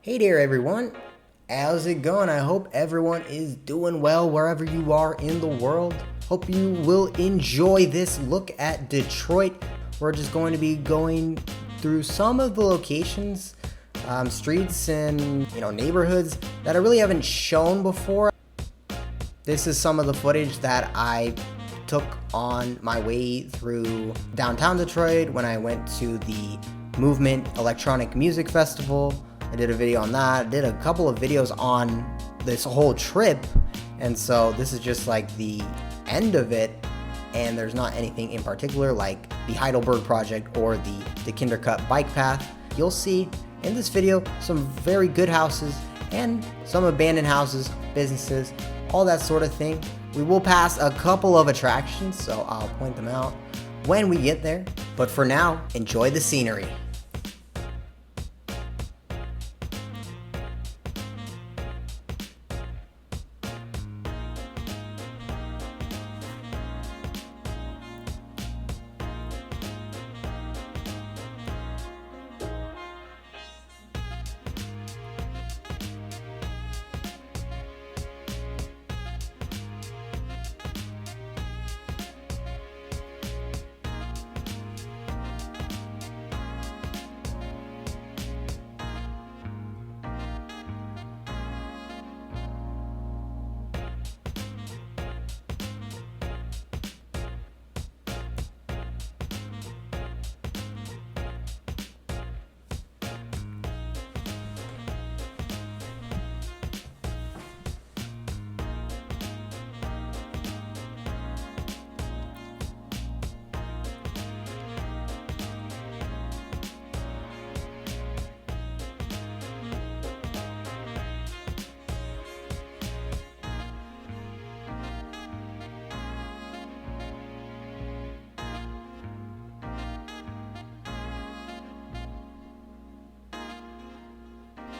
Hey there everyone, how's it going? I hope everyone is doing well wherever you are in the world. Hope you will enjoy this look at Detroit. We're just going to be going through some of the locations, streets and neighborhoods that I really haven't shown before. This is some of the footage that I took on my way through downtown Detroit when I went to the Movement Electronic Music Festival. I did a video on that. I did a couple of videos on this whole trip, and so this is just like the end of it, and there's not anything in particular like the Heidelberg Project or the Dequindre Cut bike path. You'll see in this video some very good houses and some abandoned houses, businesses, all that sort of thing. We will pass a couple of attractions, so I'll point them out when we get there. But for now, enjoy the scenery.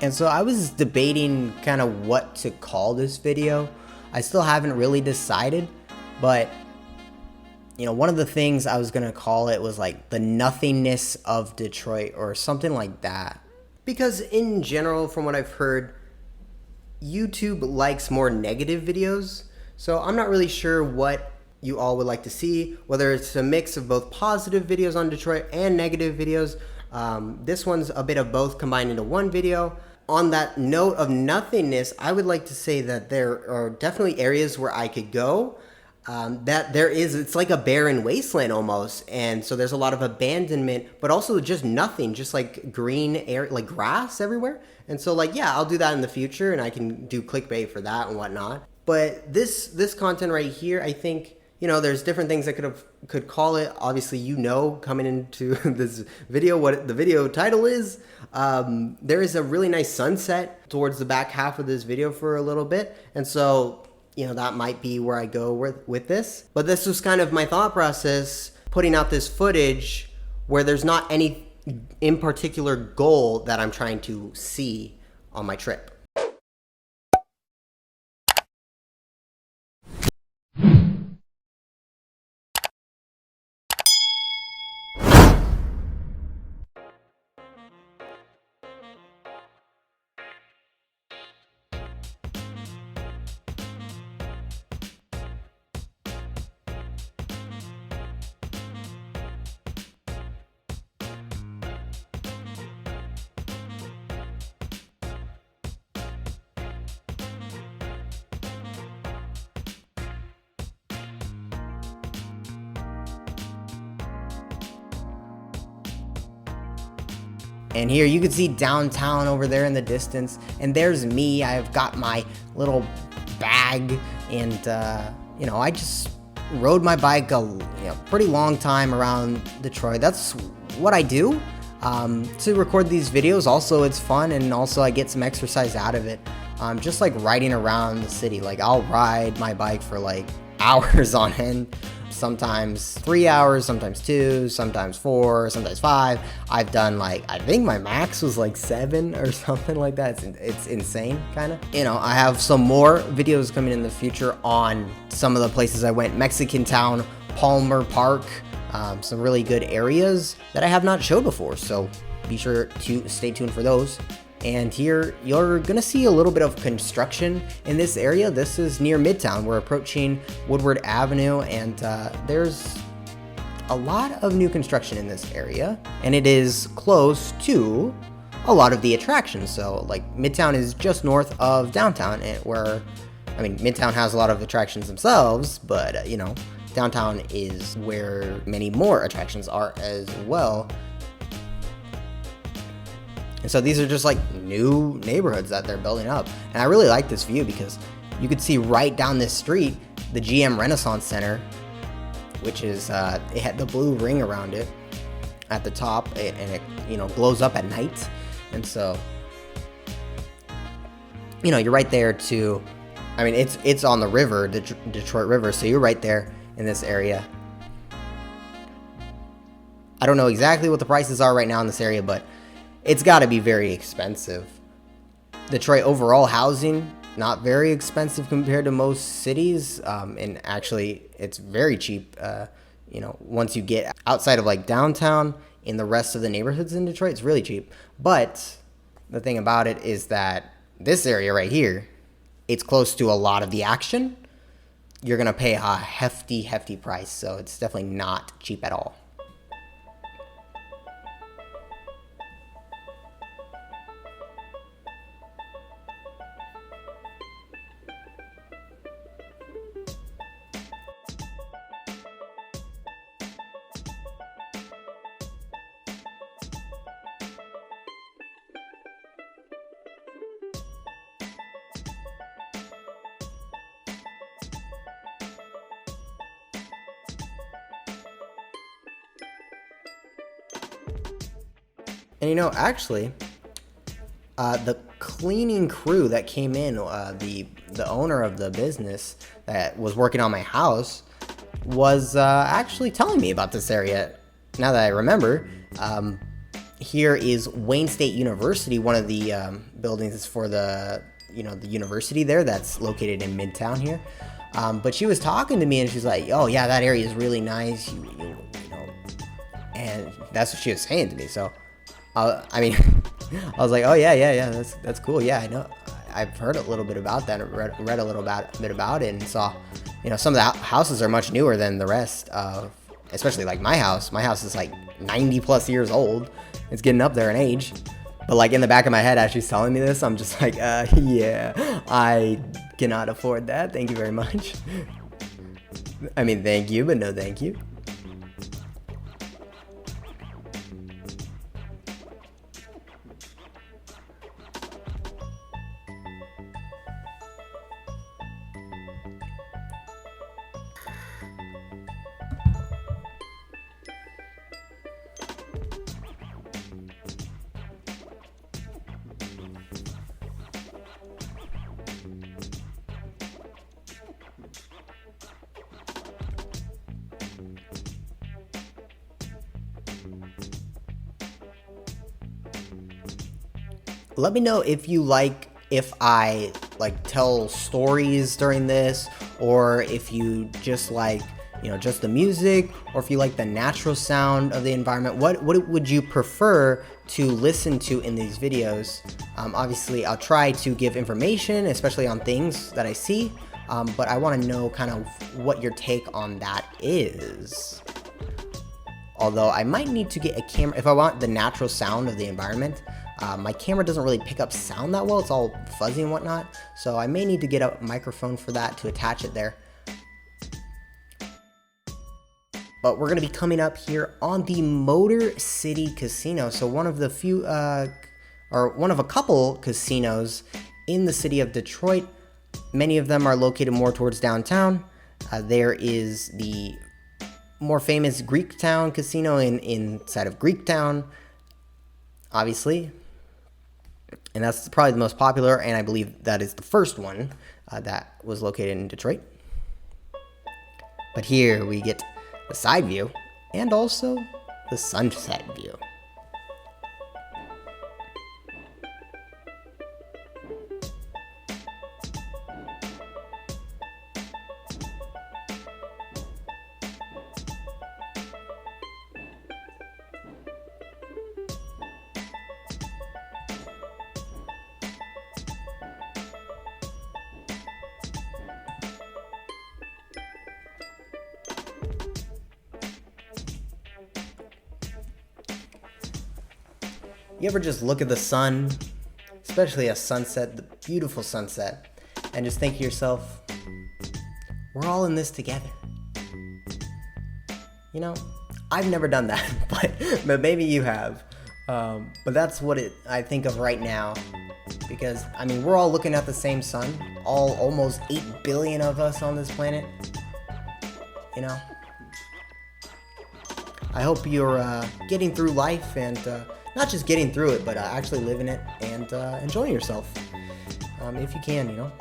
And so I was debating kind of what to call this video. I still haven't really decided, but one of the things I was gonna call it was like the nothingness of Detroit or something like that. Because in general, from what I've heard, YouTube likes more negative videos. So I'm not really sure what you all would like to see, whether it's a mix of both positive videos on Detroit and negative videos. This one's a bit of both combined into one video. On that note of nothingness, I would like to say that there are definitely areas where I could go. It's like a barren wasteland almost. And so there's a lot of abandonment, but also just nothing, just like green air, like grass everywhere. And so I'll do that in the future and I can do clickbait for that and whatnot. But this content right here, I think, there's different things I could call it. Obviously, coming into this video, what the video title is. There is a really nice sunset towards the back half of this video for a little bit. And so, that might be where I go with this. But this was kind of my thought process, putting out this footage where there's not any in particular goal that I'm trying to see on my trip. And here you can see downtown over there in the distance, and there's me. I've got my little bag, and I just rode my bike a pretty long time around Detroit. That's what I do to record these videos. Also, it's fun, and also I get some exercise out of it. Just like riding around the city. I'll ride my bike for hours on end. Sometimes 3 hours, sometimes 2, sometimes 4, sometimes 5. I've done I think my max was 7 or something like that. It's insane, kind of. I have some more videos coming in the future on some of the places I went. Mexican Town, Palmer Park, some really good areas that I have not showed before. So be sure to stay tuned for those. And here you're gonna see a little bit of construction in this area. This is near Midtown. We're approaching Woodward Avenue, and there's a lot of new construction in this area, and it is close to a lot of the attractions. So like Midtown is just north of downtown, where, I mean, Midtown has a lot of attractions themselves, but you know, downtown is where many more attractions are as well. And so these are just like new neighborhoods that they're building up. And I really like this view because you could see right down this street the GM Renaissance Center, which is, it had the blue ring around it at the top, and it, you know, glows up at night. And so, you know, you're right there to, I mean, it's on the river, the Detroit River, so you're right there in this area. I don't know exactly what the prices are right now in this area, but it's got to be very expensive. Detroit overall housing, not very expensive compared to most cities, and actually it's very cheap. You know, once you get outside of like downtown, in the rest of the neighborhoods in Detroit, it's really cheap. But the thing about it is that this area right here, it's close to a lot of the action. You're gonna pay a hefty price, so it's definitely not cheap at all. And you know, actually, the cleaning crew that came in, the owner of the business that was working on my house, was actually telling me about this area. Now that I remember, here is Wayne State University, one of the buildings for the, you know, the university there that's located in Midtown here. But she was talking to me and she's like, "Oh yeah, that area is really nice," you know, and that's what she was saying to me. So. I mean, I was like, oh yeah, that's cool. Yeah, I know. I've heard a little bit about that. Read a little bit about it, and saw, you know, some of the houses are much newer than the rest of, especially like my house. My house is like 90 plus years old. It's getting up there in age. But like in the back of my head, as she's telling me this, I'm just like, yeah, I cannot afford that. Thank you very much. I mean, thank you, but no thank you. Let me know if you like if I like tell stories during this, or if you just like, you know, just the music, or if you like the natural sound of the environment. What would you prefer to listen to in these videos? Obviously, I'll try to give information, especially on things that I see, but I want to know kind of what your take on that is. Although I might need to get a camera if I want the natural sound of the environment. My camera doesn't really pick up sound that well. It's all fuzzy and whatnot. So I may need to get a microphone for that to attach it there. But we're going to be coming up here on the Motor City Casino. So one of the few, or one of a couple casinos in the city of Detroit. Many of them are located more towards downtown. There is the more famous Greektown Casino inside of Greektown, obviously. And that's probably the most popular, and I believe that is the first one that was located in Detroit. But here we get the side view and also the sunset view. You ever just look at the sun, especially a sunset, the beautiful sunset, and just think to yourself, we're all in this together. You know, I've never done that, but maybe you have. But that's what I think of right now, because I mean, we're all looking at the same sun, almost 8 billion of us on this planet. You know, I hope you're getting through life, and not just getting through it, but actually living it and enjoying yourself, if you can. You know,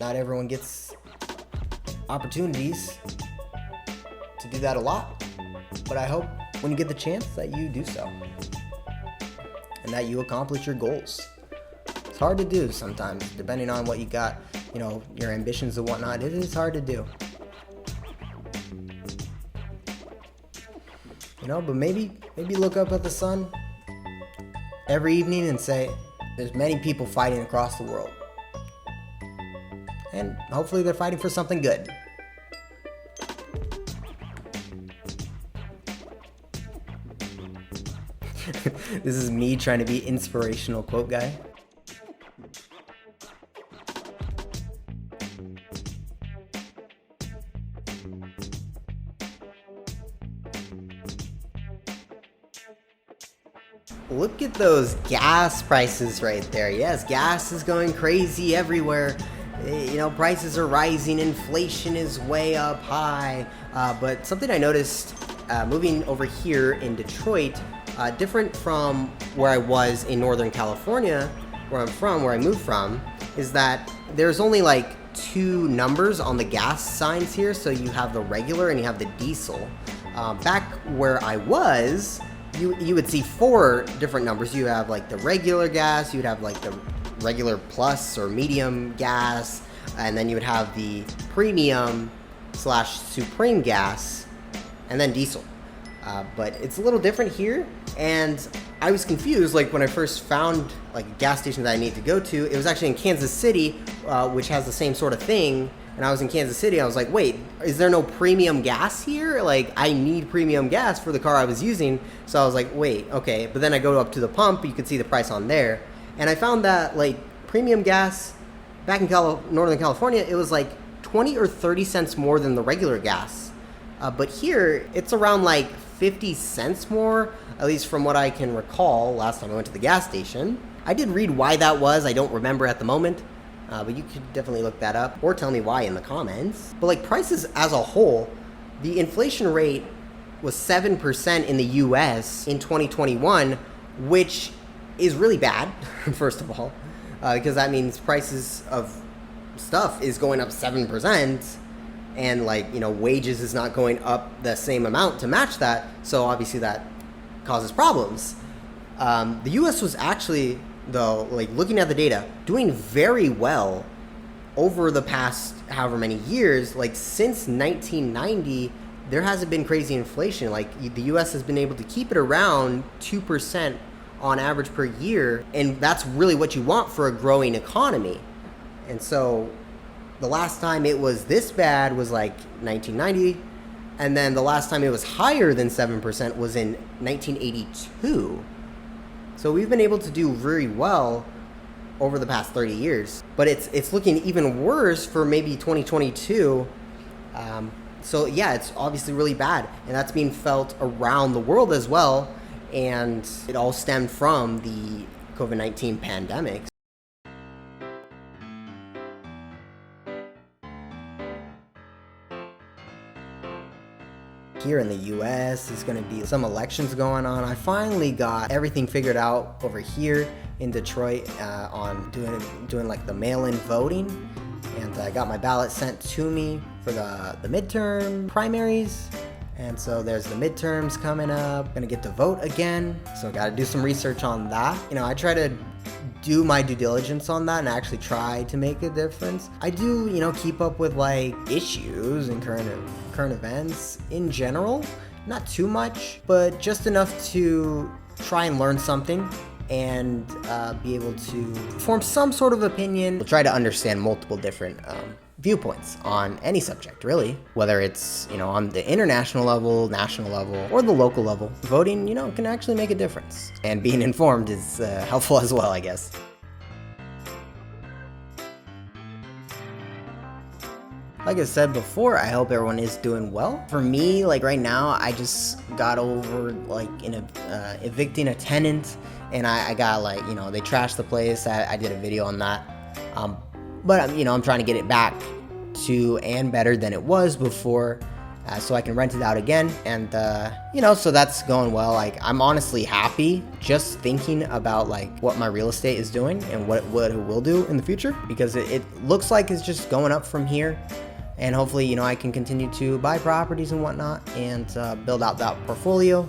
not everyone gets opportunities to do that a lot, but I hope when you get the chance that you do so, and that you accomplish your goals. It's hard to do sometimes, depending on what you got, you know, your ambitions and whatnot. It is hard to do. You know, but maybe look up at the sun every evening and say, there's many people fighting across the world. And hopefully they're fighting for something good. This is me trying to be inspirational quote guy. Look at those gas prices right there. Yes, gas is going crazy everywhere. You know, prices are rising, inflation is way up high. But something I noticed moving over here in Detroit, different from where I was in Northern California, where I moved from, is that there's only like 2 numbers on the gas signs here. So you have the regular and you have the diesel. Back where I was, you would see 4 different numbers. You have like the regular gas, you'd have like the regular plus or medium gas, and then you would have the premium / supreme gas, and then diesel. But it's a little different here, and I was confused. Like when I first found like a gas station that I need to go to, it was actually in Kansas City, which has the same sort of thing. And I was in Kansas City. I was like, wait, is there no premium gas here? Like, I need premium gas for the car I was using. So I was like, wait, okay. But then I go up to the pump. You can see the price on there. And I found that, like, premium gas back in Northern California, it was like 20 or 30 cents more than the regular gas. But here, it's around like 50 cents more, at least from what I can recall last time I went to the gas station. I did read why that was. I don't remember at the moment. But you could definitely look that up or tell me why in the comments. But like prices as a whole, the inflation rate was 7% in the US in 2021, which is really bad, first of all, because that means prices of stuff is going up 7%, and like, you know, wages is not going up the same amount to match that. So obviously that causes problems. The US was actually, though, like looking at the data, doing very well over the past however many years. Like since 1990, there hasn't been crazy inflation. Like the US has been able to keep it around 2% on average per year, and that's really what you want for a growing economy. And so the last time it was this bad was like 1990, and then the last time it was higher than 7% was in 1982. So we've been able to do very well over the past 30 years, but it's looking even worse for maybe 2022. So yeah, it's obviously really bad, and that's being felt around the world as well, and it all stemmed from the COVID-19 pandemic. Here in the US, there's going to be some elections going on. I finally got everything figured out over here in Detroit on doing like the mail-in voting, and I got my ballot sent to me for the midterm primaries. And so there's the midterms coming up. Gonna get to vote again, so gotta do some research on that. You know, I try to do my due diligence on that and actually try to make a difference. I do, you know, keep up with like issues and current events in general. Not too much, but just enough to try and learn something and be able to form some sort of opinion. We'll try to understand multiple different viewpoints on any subject, really, whether it's, on the international level, national level, or the local level. Voting, can actually make a difference, and being informed is helpful as well, I guess. Like I said before, I hope everyone is doing well. For me, like right now, I just got over evicting a tenant, and I got they trashed the place. I did a video on that. But I'm trying to get it back to and better than it was before, so I can rent it out again. And so that's going well. I'm honestly happy just thinking about what my real estate is doing and what it will do in the future, because it looks like it's just going up from here. And hopefully, I can continue to buy properties and whatnot and build out that portfolio.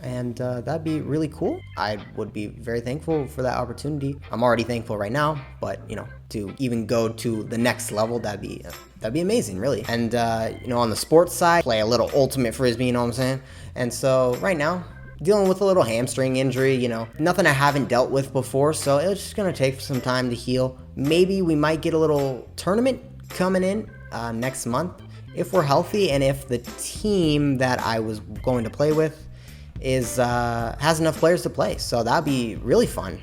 And that'd be really cool. I would be very thankful for that opportunity. I'm already thankful right now, but to even go to the next level, that'd be amazing, really. And on the sports side, play a little ultimate frisbee, you know what I'm saying? And so right now, dealing with a little hamstring injury, nothing I haven't dealt with before, so it's just gonna take some time to heal. Maybe we might get a little tournament coming in next month if we're healthy, and if the team that I was going to play with has enough players to play. So that'd be really fun,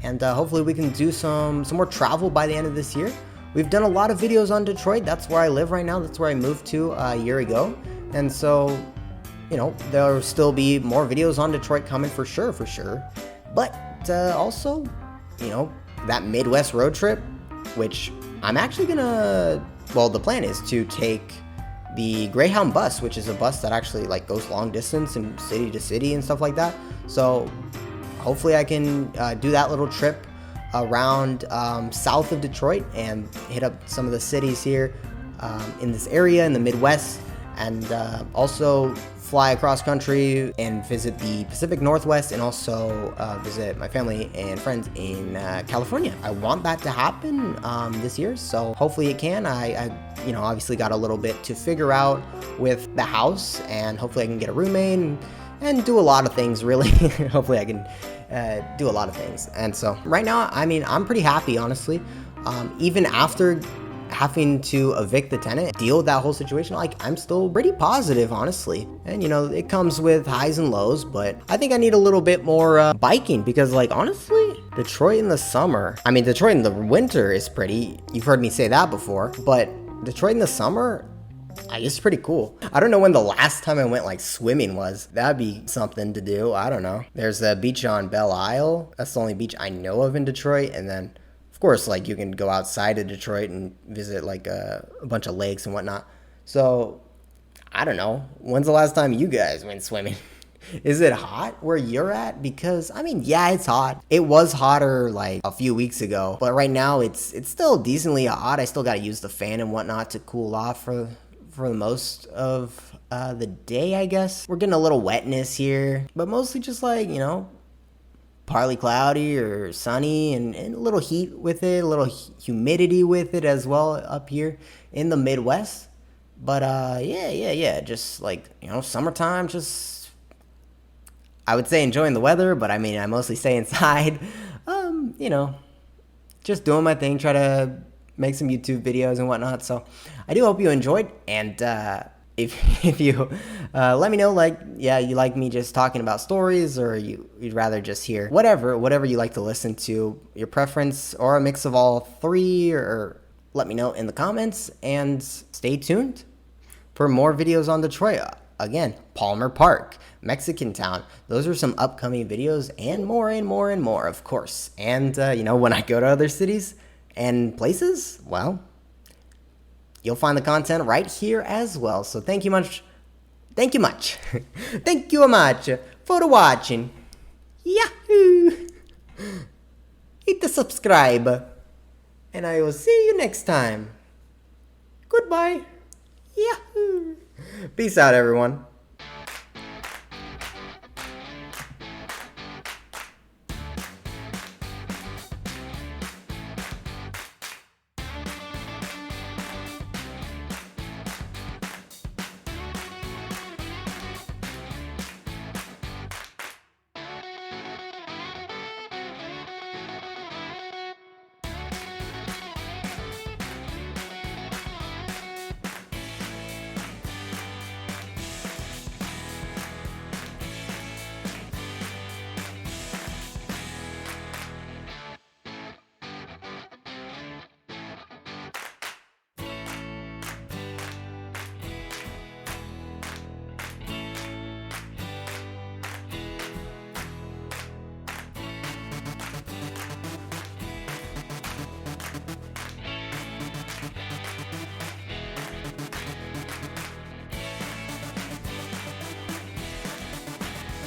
and hopefully we can do some more travel by the end of this year. We've done a lot of videos on Detroit. That's where I live right now. That's where I moved to a year ago, and so there'll still be more videos on Detroit coming for sure. But also that Midwest road trip, which I'm actually gonna, the plan is to take the Greyhound bus, which is a bus that actually goes long distance and city to city and stuff like that. So hopefully I can do that little trip around south of Detroit and hit up some of the cities here in this area in the Midwest, and also fly across country and visit the Pacific Northwest, and also visit my family and friends in California. I want that to happen this year, so hopefully it can. I obviously got a little bit to figure out with the house, and hopefully I can get a roommate and do a lot of things, really. Hopefully I can do a lot of things. And so right now, I'm pretty happy, honestly. Even after having to evict the tenant, deal with that whole situation, I'm still pretty positive, honestly. And it comes with highs and lows, but I think I need a little bit more biking, because honestly, Detroit in the summer, Detroit in the winter is pretty, you've heard me say that before, but Detroit in the summer, it's pretty cool. I don't know when the last time I went swimming was. That'd be something to do. I don't know. There's a beach on Belle Isle. That's the only beach I know of in Detroit. And then of course, you can go outside of Detroit and visit a bunch of lakes and whatnot. So I don't know. When's the last time you guys went swimming? Is it hot where you're at? Because yeah, it's hot. It was hotter a few weeks ago, but right now it's still decently hot. I still got to use the fan and whatnot to cool off for the most of the day, I guess. We're getting a little wetness here, but mostly just partly cloudy or sunny, and a little heat with it, a little humidity with it as well up here in the Midwest. But yeah, just summertime, just, I would say enjoying the weather, but I mostly stay inside. Just doing my thing, try to make some YouTube videos and whatnot. So I do hope you enjoyed, and if you let me know, you like me just talking about stories, or you'd rather just hear whatever you like to listen to, your preference, or a mix of all three, or let me know in the comments. And stay tuned for more videos on Detroit. Again, Palmer Park, Mexican Town, those are some upcoming videos, and more, of course. And when I go to other cities and places, you'll find the content right here as well. So thank you much thank you much for watching. Yahoo! Hit the subscribe, and I will see you next time. Goodbye. Yahoo! Peace out, everyone.